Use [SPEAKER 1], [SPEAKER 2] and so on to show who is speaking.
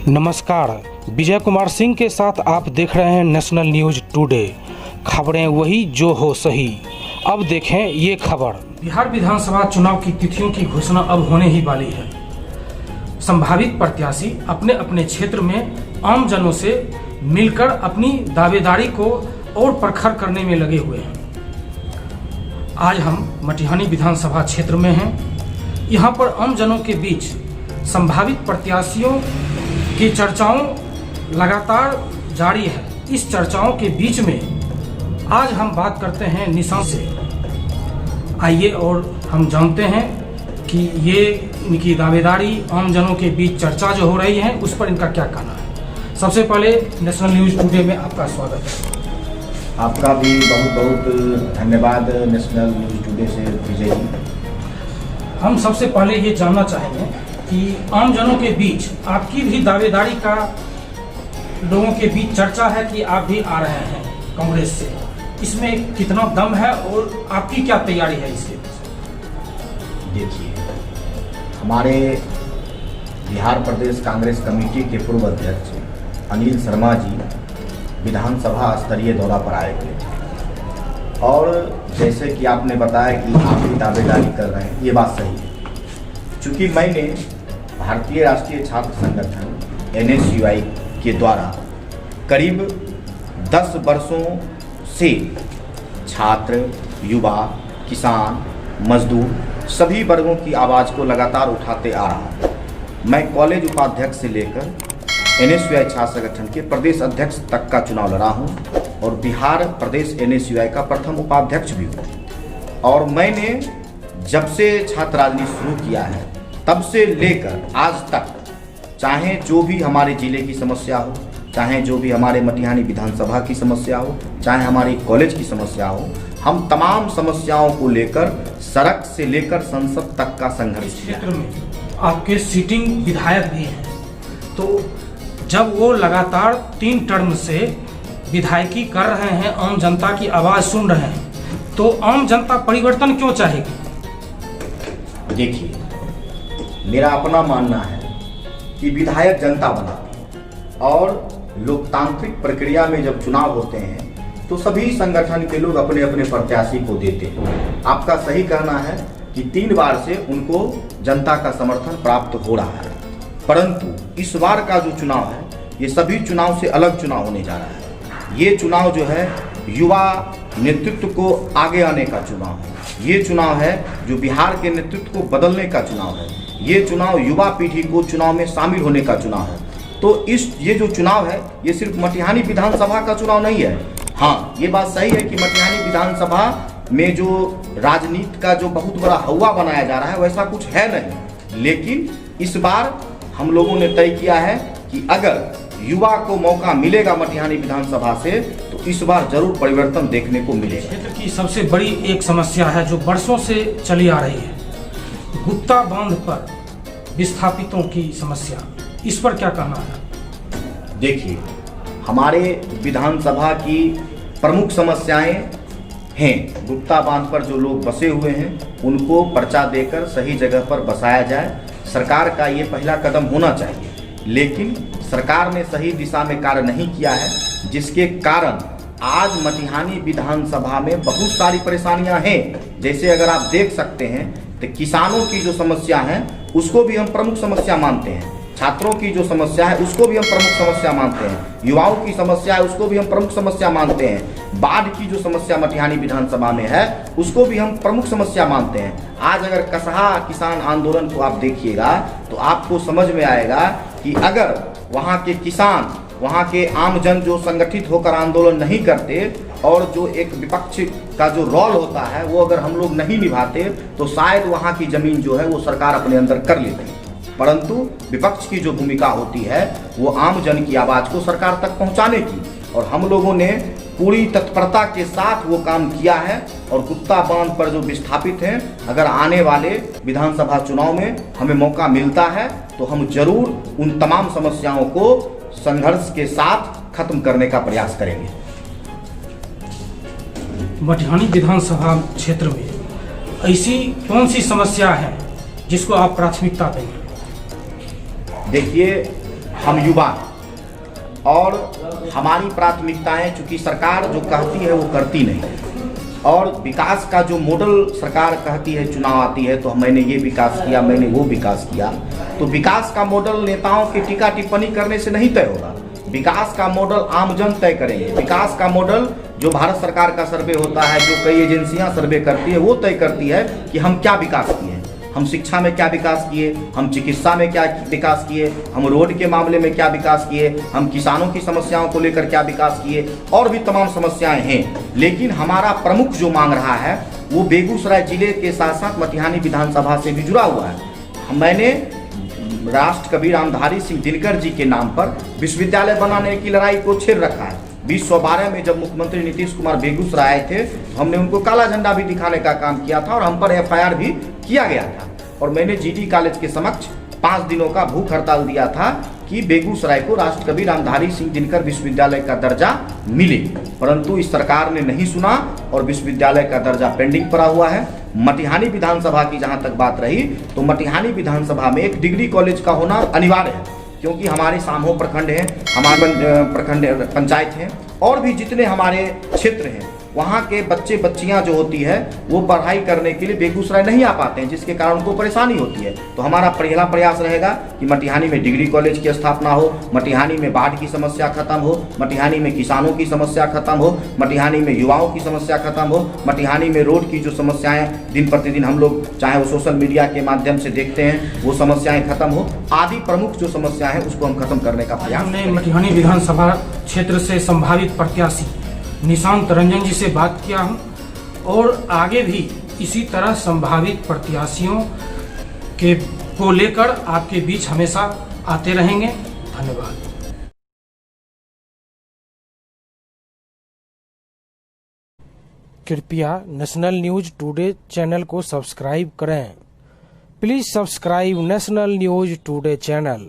[SPEAKER 1] नमस्कार, विजय कुमार सिंह के साथ आप देख रहे हैं नेशनल न्यूज टुडे। खबरें वही जो हो सही। अब देखें ये खबर। बिहार विधानसभा चुनाव की तिथियों की घोषणा अब होने ही वाली है। संभावित प्रत्याशी अपने अपने क्षेत्र में आम जनों से मिलकर अपनी दावेदारी को और प्रखर करने में लगे हुए हैं। आज हम मटिहानी विधानसभा क्षेत्र में हैं। यहाँ पर आम जनों के बीच संभावित प्रत्याशियों की चर्चाओं लगातार जारी है। इस चर्चाओं के बीच में आज हम बात करते हैं निशान से। आइए और हम जानते हैं कि ये इनकी दावेदारी आम जनों के बीच चर्चा जो हो रही है उस पर इनका क्या कहना है। सबसे पहले नेशनल न्यूज टुडे में आपका स्वागत है।
[SPEAKER 2] आपका भी बहुत बहुत धन्यवाद नेशनल न्यूज टुडे से विजय जी।
[SPEAKER 1] हम सबसे पहले ये जानना चाहेंगे कि आम जनों के बीच आपकी भी दावेदारी का लोगों के बीच चर्चा है कि आप भी आ रहे हैं कांग्रेस से। इसमें कितना दम है और आपकी क्या तैयारी है इसके पीछे?
[SPEAKER 2] देखिए, हमारे बिहार प्रदेश कांग्रेस कमेटी के पूर्व अध्यक्ष अनिल शर्मा जी विधानसभा स्तरीय दौरा पर आए थे और जैसे कि आपने बताया कि आप भी दावेदारी कर रहे हैं, ये बात सही है। चूँकि मैंने भारतीय राष्ट्रीय छात्र संगठन NSUI के द्वारा करीब 10 वर्षों से छात्र, युवा, किसान, मजदूर सभी वर्गों की आवाज़ को लगातार उठाते आ रहा हूँ। मैं कॉलेज उपाध्यक्ष से लेकर NSUI छात्र संगठन के प्रदेश अध्यक्ष तक का चुनाव लड़ा हूँ और बिहार प्रदेश NSUI का प्रथम उपाध्यक्ष भी हूँ। और मैंने जब से छात्र राजनीति शुरू किया है तब से लेकर आज तक, चाहे जो भी हमारे जिले की समस्या हो, चाहे जो भी हमारे मटिहानी विधानसभा की समस्या हो, चाहे हमारी कॉलेज की समस्या हो, हम तमाम समस्याओं को लेकर सड़क से लेकर संसद तक का संघर्ष किया।
[SPEAKER 1] क्षेत्र में आपके सिटिंग विधायक भी हैं, तो जब वो लगातार 3 टर्म से विधायकी कर रहे हैं, आम जनता की आवाज़ सुन रहे हैं, तो आम जनता परिवर्तन क्यों चाहेगी?
[SPEAKER 2] देखिए, मेरा अपना मानना है कि विधायक जनता बनाती है और लोकतांत्रिक प्रक्रिया में जब चुनाव होते हैं तो सभी संगठन के लोग अपने अपने प्रत्याशी को देते हैं। आपका सही कहना है कि 3 बार से उनको जनता का समर्थन प्राप्त हो रहा है, परंतु इस बार का जो चुनाव है ये सभी चुनाव से अलग चुनाव होने जा रहा है। ये चुनाव जो है युवा नेतृत्व को आगे आने का चुनाव है। ये चुनाव है जो बिहार के नेतृत्व को बदलने का चुनाव है। ये चुनाव युवा पीढ़ी को चुनाव में शामिल होने का चुनाव है। तो ये जो चुनाव है ये सिर्फ मटिहानी विधानसभा का चुनाव नहीं है। हाँ, ये बात सही है कि मटिहानी विधानसभा में जो राजनीति का जो बहुत बड़ा हवा बनाया जा रहा है वैसा कुछ है नहीं, लेकिन इस बार हम लोगों ने तय किया है कि अगर युवा को मौका मिलेगा मटिहानी विधानसभा से तो इस बार जरूर परिवर्तन देखने को मिलेगा।
[SPEAKER 1] क्षेत्र की सबसे बड़ी एक समस्या है जो वर्षों से चली आ रही है, गुप्ता बांध पर विस्थापितों की समस्या। इस पर क्या कहना है?
[SPEAKER 2] देखिए, हमारे विधानसभा की प्रमुख समस्याएं हैं। गुप्ता बांध पर जो लोग बसे हुए हैं उनको पर्चा देकर सही जगह पर बसाया जाए। सरकार का ये पहला कदम होना चाहिए, लेकिन सरकार ने सही दिशा में कार्य नहीं किया है, जिसके कारण आज मटिहानी विधानसभा में बहुत सारी परेशानियां हैं। जैसे अगर आप देख सकते हैं तो किसानों की जो समस्या है उसको भी हम प्रमुख समस्या मानते हैं, छात्रों की जो समस्या है उसको भी हम प्रमुख समस्या मानते हैं, युवाओं की समस्या है उसको भी हम प्रमुख समस्या मानते हैं, बाढ़ की जो समस्या मटिहानी विधानसभा में है उसको भी हम प्रमुख समस्या मानते हैं। आज अगर कसहा किसान आंदोलन को आप देखिएगा तो आपको समझ में आएगा कि अगर वहाँ के किसान, वहाँ के आम जन जो संगठित होकर आंदोलन नहीं करते और जो एक विपक्ष का जो रोल होता है वो अगर हम लोग नहीं निभाते तो शायद वहाँ की जमीन जो है वो सरकार अपने अंदर कर लेती। परंतु विपक्ष की जो भूमिका होती है वो आम जन की आवाज़ को सरकार तक पहुँचाने की, और हम लोगों ने पूरी तत्परता के साथ वो काम किया है। और गुप्ता बांध पर जो विस्थापित हैं, अगर आने वाले विधानसभा चुनाव में हमें मौका मिलता है तो हम जरूर उन तमाम समस्याओं को संघर्ष के साथ खत्म करने का प्रयास करेंगे।
[SPEAKER 1] मटिहानी विधानसभा क्षेत्र में ऐसी कौन सी समस्या है जिसको आप प्राथमिकता देंगे?
[SPEAKER 2] देखिए, हम युवा हैं और हमारी प्राथमिकताएं, चूंकि सरकार जो कहती है वो करती नहीं, और विकास का जो मॉडल सरकार कहती है, चुनाव आती है तो मैंने ये विकास किया, मैंने वो विकास किया, तो विकास का मॉडल नेताओं की टीका टिप्पणी करने से नहीं तय होगा। विकास का मॉडल आमजन तय करेंगे। विकास का मॉडल जो भारत सरकार का सर्वे होता है, जो कई एजेंसियां सर्वे करती है, वो तय करती है कि हम क्या विकास किए, हम शिक्षा में क्या विकास किए, हम चिकित्सा में क्या विकास किए, हम रोड के मामले में क्या विकास किए, हम किसानों की समस्याओं को लेकर क्या विकास किए, और भी तमाम समस्याएं हैं। लेकिन हमारा प्रमुख जो मांग रहा है वो बेगूसराय जिले के साथ साथ मटिहानी विधानसभा से भी जुड़ा हुआ है। मैंने राष्ट्र कवि रामधारी सिंह दिनकर जी के नाम पर विश्वविद्यालय बनाने की लड़ाई को छेड़ रखा है। 2012 में जब मुख्यमंत्री नीतीश कुमार बेगूसराय आए थे, हमने उनको काला झंडा भी दिखाने का काम किया था और हम पर FIR भी किया गया था, और मैंने GD कॉलेज के समक्ष 5 दिनों का भूख हड़ताल दिया था कि बेगूसराय को राष्ट्र कवि रामधारी सिंह दिनकर विश्वविद्यालय का दर्जा मिले, परंतु इस सरकार ने नहीं सुना और विश्वविद्यालय का दर्जा पेंडिंग पड़ा हुआ है। मटिहानी विधानसभा की जहां तक बात रही, तो मटिहानी विधानसभा में एक डिग्री कॉलेज का होना अनिवार्य है, क्योंकि हमारे सामहो प्रखंड हैं, हमारे प्रखंड पंचायत हैं, और भी जितने हमारे क्षेत्र हैं, वहाँ के बच्चे बच्चियाँ जो होती है वो पढ़ाई करने के लिए बेगूसराय नहीं आ पाते हैं, जिसके कारण उनको परेशानी होती है। तो हमारा पहला प्रयास रहेगा कि मटिहानी में डिग्री कॉलेज की स्थापना हो, मटिहानी में बाढ़ की समस्या खत्म हो, मटिहानी में किसानों की समस्या खत्म हो, मटिहानी में युवाओं की समस्या खत्म हो, मटिहानी में रोड की जो समस्याएं दिन प्रतिदिन हम लोग चाहे वो सोशल मीडिया के माध्यम से देखते हैं, वो समस्याएं खत्म हो, आदि प्रमुख जो समस्या है उसको हम खत्म करने का प्रयास।
[SPEAKER 1] हमने मटिहानी विधानसभा क्षेत्र से संभावित प्रत्याशी निशांत रंजन जी से बात किया हूं, और आगे भी इसी तरह संभावित प्रत्याशियों को लेकर आपके बीच हमेशा आते रहेंगे। धन्यवाद। कृपया नेशनल न्यूज टुडे चैनल को सब्सक्राइब करें। Please subscribe national news today channel.